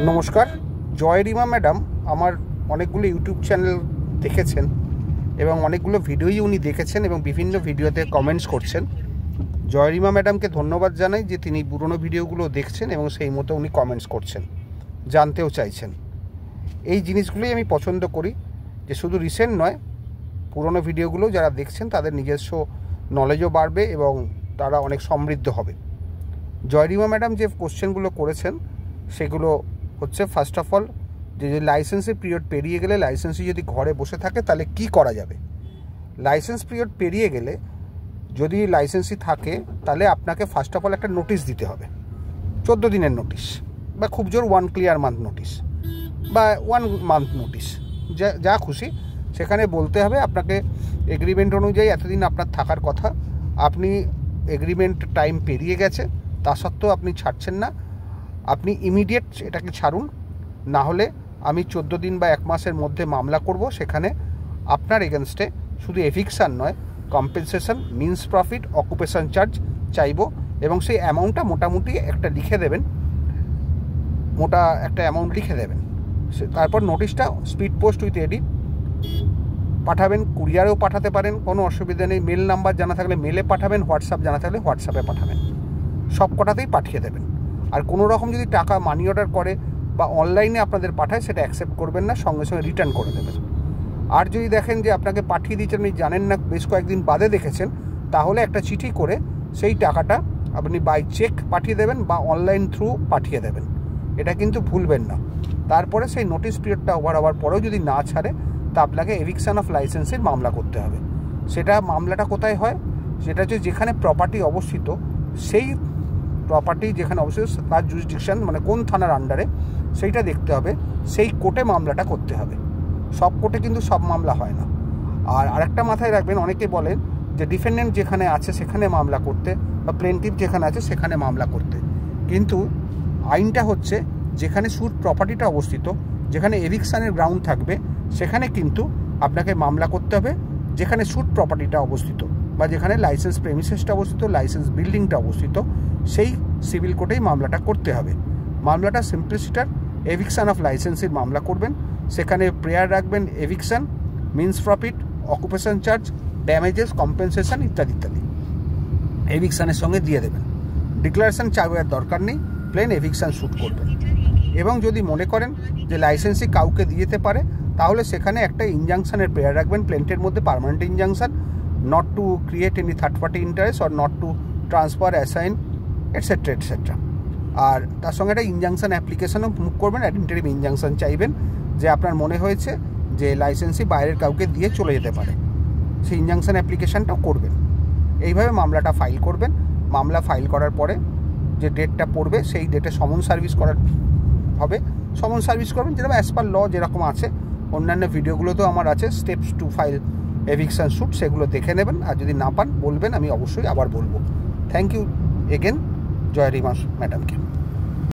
নমস্কার। জয়রিমা ম্যাডাম আমার অনেকগুলো ইউটিউব চ্যানেল দেখেছেন এবং অনেকগুলো ভিডিওই উনি দেখেছেন এবং বিভিন্ন ভিডিওতে কমেন্টস করছেন। জয়রিমা ম্যাডামকে ধন্যবাদ জানাই যে তিনি পুরনো ভিডিওগুলো দেখছেন এবং সেই মতো উনি কমেন্টস করছেন, জানতেও চাইছেন। এই জিনিসগুলোই আমি পছন্দ করি, যে শুধু রিসেন্ট নয়, পুরনো ভিডিওগুলো যারা দেখছেন তাদের নিজস্ব নলেজও বাড়বে এবং তারা অনেক সমৃদ্ধ হবে। জয়রিমা ম্যাডাম যে কোশ্চেনগুলো করেছেন সেগুলো হচ্ছে, ফার্স্ট অফ অল, যে লাইসেন্সের পিরিয়ড পেরিয়ে গেলে লাইসেন্সি যদি ঘরে বসে থাকে তাহলে কি করা যাবে। লাইসেন্স পিরিয়ড পেরিয়ে গেলে যদি লাইসেন্সি থাকে তাহলে আপনাকে ফার্স্ট অফ অল একটা নোটিশ দিতে হবে, 14 দিনের নোটিশ, বা খুব জোর 1 ক্লিয়ার মান্থ নোটিশ বা 1 মান্থ নোটিশ, যা খুশি। সেখানে বলতে হবে আপনাকে এগ্রিমেন্ট অনুযায়ী এতদিন আপনার থাকার কথা, আপনি এগ্রিমেন্ট টাইম পেরিয়ে গেছে, তা সত্ত্বেও আপনি ছাড়ছেন না, আপনি ইমিডিয়েট এটাকে ছাড়ুন, না হলে আমি 14 দিন বা 1 মাসের মধ্যে মামলা করব। সেখানে আপনার এগেনস্টে শুধু এভিকশান নয়, compensation, means profit, occupation charge চাইব এবং সেই অ্যামাউন্টটা মোটামুটি একটা লিখে দেবেন, মোটা একটা অ্যামাউন্ট লিখে দেবেন। তারপর নোটিশটা স্পিড পোস্ট উইথ এডিট পাঠাবেন, কুরিয়ারেও পাঠাতে পারেন, কোনো অসুবিধা নেই। মেল নাম্বার জানা থাকলে মেলে পাঠাবেন, হোয়াটসঅ্যাপ জানা থাকলে হোয়াটসঅ্যাপে পাঠাবেন, সব কটাতেই পাঠিয়ে দেবেন। আর কোনো রকম যদি টাকা মানি অর্ডার করে বা অনলাইনে আপনাদের পাঠায় সেটা অ্যাকসেপ্ট করবেন না, সঙ্গে সঙ্গে রিটার্ন করে দেবেন। আর যদি দেখেন যে আপনাকে পাঠিয়ে দিচ্ছেন, আপনি জানেন না, বেশ কয়েকদিন বাদে দেখেছেন, তাহলে একটা চিঠি করে সেই টাকাটা আপনি বাই চেক পাঠিয়ে দেবেন বা অনলাইন থ্রু পাঠিয়ে দেবেন। এটা কিন্তু ভুলবেন না। তারপরে সেই নোটিশ পিরিয়ডটা ওভার হওয়ার পরেও যদি না ছাড়ে তা আপনাকে এভিকশন অফ লাইসেন্সের মামলা করতে হবে। সেটা মামলাটা কোথায় হয়? সেটা হচ্ছে যেখানে প্রপার্টি অবস্থিত, সেই প্রপার্টি যেখানে অবস্থিত তার জুরিসডিকশন, মানে কোন থানার আন্ডারে, সেইটা দেখতে হবে, সেই কোর্টে মামলাটা করতে হবে। সব কোর্টে কিন্তু সব মামলা হয় না। আর আরেকটা মাথায় রাখবেন, অনেকে বলেন যে ডিফেন্ডেন্ট যেখানে আছে সেখানে মামলা করতে, বা প্লেন্টিফ যেখানে আছে সেখানে মামলা করতে, কিন্তু আইনটা হচ্ছে যেখানে সুট প্রপার্টিটা অবস্থিত, যেখানে এভিকশনের গ্রাউন্ড থাকবে, সেখানে কিন্তু আপনাকে মামলা করতে হবে যেখানে সুট প্রপার্টিটা অবস্থিত, বা যেখানে লাইসেন্স প্রেমিসেসটা অবস্থিত, লাইসেন্স বিল্ডিংটা অবস্থিত, সেই সিভিল কোর্টেই মামলাটা করতে হবে। মামলাটা সিম্পলিসিটার এভিকশন অফ লাইসেন্সের মামলা করবেন, সেখানে প্রেয়ার রাখবেন eviction, means profit, occupation charge, damages, compensation ইত্যাদি ইত্যাদি এভিকশনের সঙ্গে দিয়ে দেবেন। ডিক্লারেশন চাওয়ার দরকার নেই, প্লেন এভিকশন শ্যুট করবেন। এবং যদি মনে করেন যে লাইসেন্সই কাউকে দিয়ে যেতে পারে, তাহলে সেখানে একটা ইনজাংশনের প্রেয়ার রাখবেন প্লেন্টের মধ্যে, permanent injunction, not to create any third party interest or not to transfer, assign, etcetera etcetera. আর তার সঙ্গে একটা ইনজাংশন অ্যাপ্লিকেশনও মুভ করবেন, ইন্টারিম ইনজাংশন চাইবেন, যে আপনার মনে হয়েছে যে লাইসেন্সই বাইরের কাউকে দিয়ে চলে যেতে পারে, সেই ইনজাংশন অ্যাপ্লিকেশনটাও করবেন। এইভাবে মামলাটা ফাইল করবেন। মামলা ফাইল করার পরে যে ডেটটা পড়বে সেই ডেটে সমন সার্ভিস করার হবে, সমন সার্ভিস করবেন, যেরকম অ্যাজ পার ল যেরকম আছে। অন্যান্য ভিডিওগুলোতেও আমার আছে, steps to file eviction suit, সেগুলো দেখে নেবেন। আর যদি না পান বলবেন, আমি অবশ্যই আবার বলবো। থ্যাংক ইউ এগেন জয়রিমা ম্যাডামকে।